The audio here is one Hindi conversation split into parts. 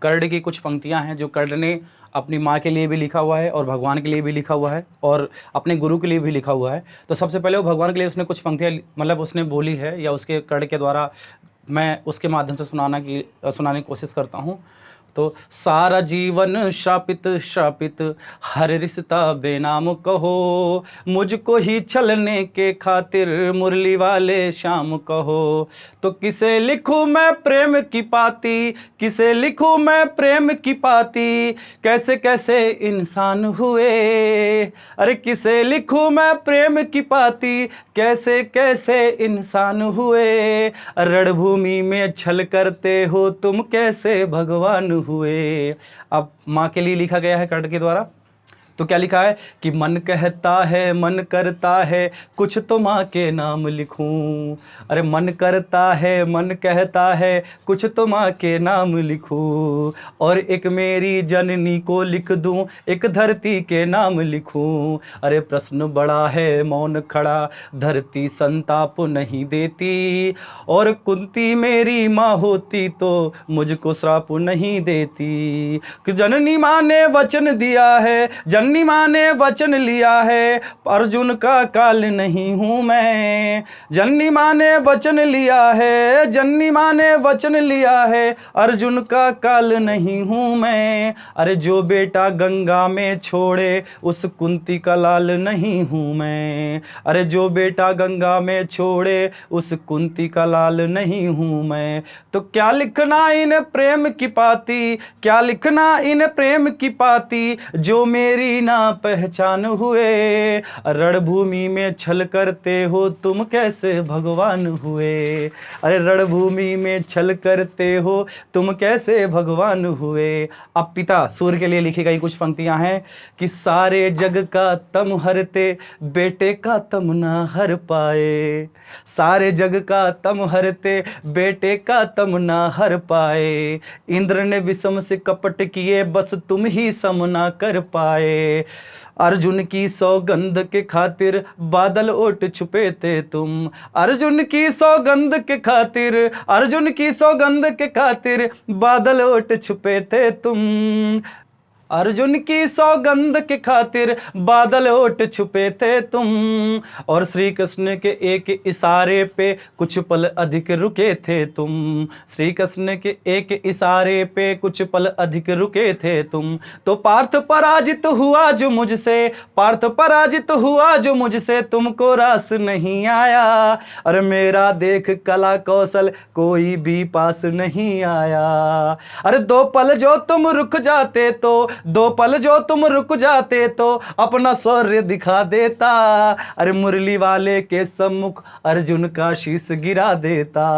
कर्ण की कुछ पंक्तियां हैं जो कर्ण ने अपनी माँ के लिए भी लिखा हुआ है और भगवान के लिए भी लिखा हुआ है और अपने गुरु के लिए भी लिखा हुआ है। तो सबसे पहले वो भगवान के लिए उसने कुछ पंक्तियाँ मतलब उसने बोली है या उसके कर्ण के द्वारा मैं उसके माध्यम से सुनाने की कोशिश करता हूँ। तो सारा जीवन श्रापित श्रापित, हर रिश्ता बेनाम कहो, मुझको ही छलने के खातिर मुरली वाले श्याम कहो। तो किसे लिखूं मैं प्रेम की पाती, किसे लिखूं मैं प्रेम की पाती, कैसे कैसे इंसान हुए। अरे किसे लिखूं मैं प्रेम की पाती, कैसे कैसे इंसान हुए। रणभूमि में छल करते हो तुम, कैसे भगवान हुए। अब माँ के लिए लिखा गया है कर्ण के द्वारा। तो क्या लिखा है कि मन कहता है मन करता है, कुछ तो माँ के नाम लिखूं। अरे मन करता है मन कहता है, कुछ तो माँ के नाम लिखूं। और एक मेरी जननी को लिख दूं, एक धरती के नाम लिखूं। अरे प्रश्न बड़ा है मौन खड़ा, धरती संताप नहीं देती। और कुंती मेरी माँ होती तो मुझको श्राप नहीं देती। कि जननी माँ ने वचन दिया है, जननी माँ ने वचन लिया है, अर्जुन का काल नहीं हूँ मैं। जननी माँ ने वचन लिया है, जननी माँ ने वचन लिया है, अर्जुन का काल नहीं हूँ मैं। अरे जो बेटा गंगा में छोड़े, उस कुंती का लाल नहीं हूँ मैं। अरे जो बेटा गंगा में छोड़े, उस कुंती का लाल नहीं हूँ मैं। तो क्या लिखना इन प्रेम की पाती, क्या लिखना इन प्रेम की पाती, जो मेरी ना पहचान हुए। रणभूमि में छल करते हो तुम, कैसे भगवान हुए। अरे रणभूमि में छल करते हो तुम, कैसे भगवान हुए। अब पिता सूर्य के लिए लिखी गई कुछ पंक्तियां हैं कि सारे जग का तम हरते, बेटे का तम ना हर पाए। सारे जग का तम हरते, बेटे का तम ना हर पाए। इंद्र ने विषम से कपट किए, बस तुम ही सम ना कर पाए। अर्जुन की सौगंध के खातिर बादल ओट छुपे थे तुम। अर्जुन की सौगंध के खातिर, अर्जुन की सौगंध के खातिर बादल ओट छुपे थे तुम। अर्जुन की सौगंध के खातिर बादल ओट छुपे थे तुम। और श्री कृष्ण के एक इशारे पे कुछ पल अधिक रुके थे तुम। श्री कृष्ण के एक इशारे पे कुछ पल अधिक रुके थे तुम। तो पार्थ पराजित हुआ जो मुझसे, पार्थ पराजित हुआ जो मुझसे, तुमको रास नहीं आया। और मेरा देख कला कौशल कोई भी पास नहीं आया। अरे दो पल जो तुम रुक जाते तो, दो पल जो तुम रुक जाते तो अपना शौर्य दिखा देता। अरे मुरली वाले के सम्मुख अर्जुन का शीश गिरा देता।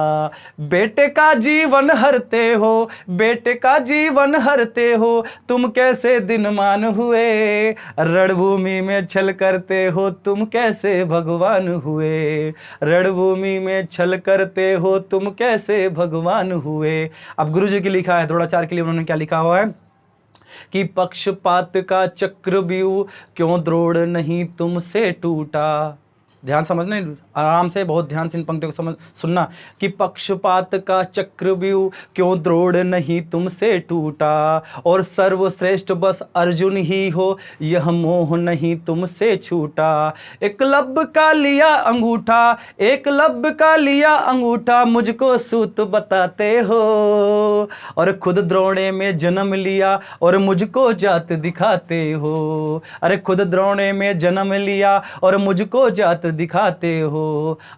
बेटे का जीवन हरते हो, बेटे का जीवन हरते हो, तुम कैसे दिनमान हुए। रणभूमि में छल करते हो तुम, कैसे भगवान हुए। रणभूमि में छल करते हो तुम, कैसे भगवान हुए। अब गुरु जी की लिखा है द्रोणाचार्य के लिए, उन्होंने क्या लिखा हुआ है कि पक्षपात का चक्रव्यूह क्यों द्रोण नहीं तुमसे टूटा। ध्यान समझना, आराम से बहुत ध्यान से इन पंक्तियों को समझ सुनना कि पक्षपात का चक्रव्यूह क्यों द्रोण नहीं तुमसे टूटा। और सर्वश्रेष्ठ बस अर्जुन ही हो, यह मोह नहीं तुमसे छूटा। एकलव्य का लिया अंगूठा, एकलव्य का लिया अंगूठा, मुझको सूत बताते हो। और खुद द्रोणे में जन्म लिया और मुझको जात दिखाते हो। अरे खुद द्रोणे में जन्म लिया और मुझको जात दिखाते हो।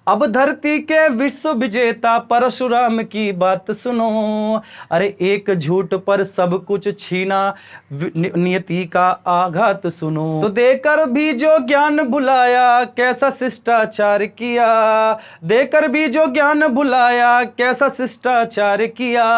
अब धरती के विश्व विजेता परशुराम की बात सुनो। अरे एक झूठ पर सब कुछ छीना, नियति का आघात सुनो। तो देकर भी जो ज्ञान बुलाया, कैसा शिष्टाचार किया। देकर भी जो ज्ञान बुलाया, कैसा शिष्टाचार किया।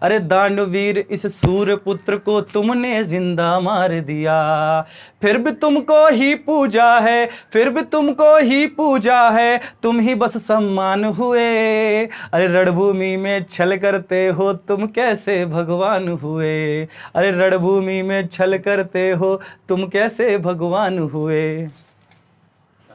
अरे दानवीर इस सूर्य पुत्र को तुमने जिंदा मार दिया। फिर भी तुमको ही पूजा है, फिर भी तुमको ही पूजा है, तुम ही बस सम्मान हुए। अरे रणभूमि में छल करते हो तुम, कैसे भगवान हुए। अरे रणभूमि में छल करते हो तुम, कैसे भगवान हुए।